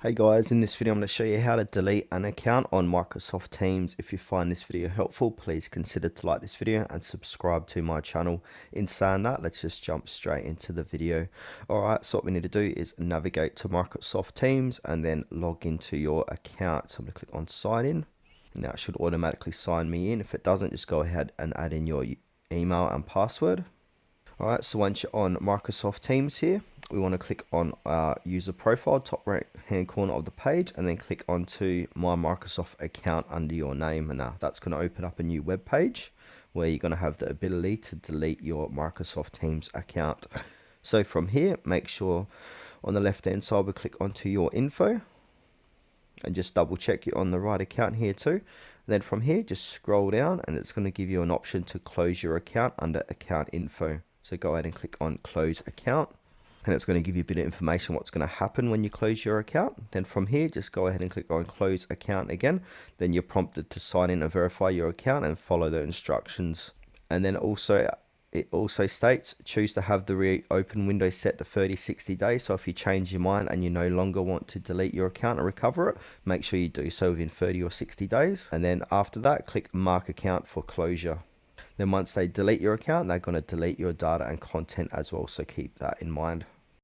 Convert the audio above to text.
Hey guys, in this video I'm going to show you how to delete an account on Microsoft Teams. If you find this video helpful, please consider to like this video and subscribe to my channel. In saying that, let's just jump straight into the video. Alright, so what we need to do is navigate to Microsoft Teams and then log into your account. So I'm going to click on sign in. Now it should automatically sign me in. If it doesn't, just go ahead and add in your email and password. Alright, so once you're on Microsoft Teams here, we want to click on our user profile, top right hand corner of the page, and then click onto my Microsoft account under your name. And now that's going to open up a new web page where you're going to have the ability to delete your Microsoft Teams account. So from here, make sure on the left hand side we click onto your info and just double check you're on the right account here too. Then from here, just scroll down and it's going to give you an option to close your account under account info. So go ahead and click on close account, and it's going to give you a bit of information what's going to happen when you close your account. Then from here, just go ahead and click on close account again. Then you're prompted to sign in and verify your account and follow the instructions. And then it also states choose to have the reopen window set to 30-60 days. So if you change your mind and you no longer want to delete your account and recover it, make sure you do so within 30 or 60 days. And then after that, click mark account for closure. Then once they delete your account, they're going to delete your data and content as well, so keep that in mind.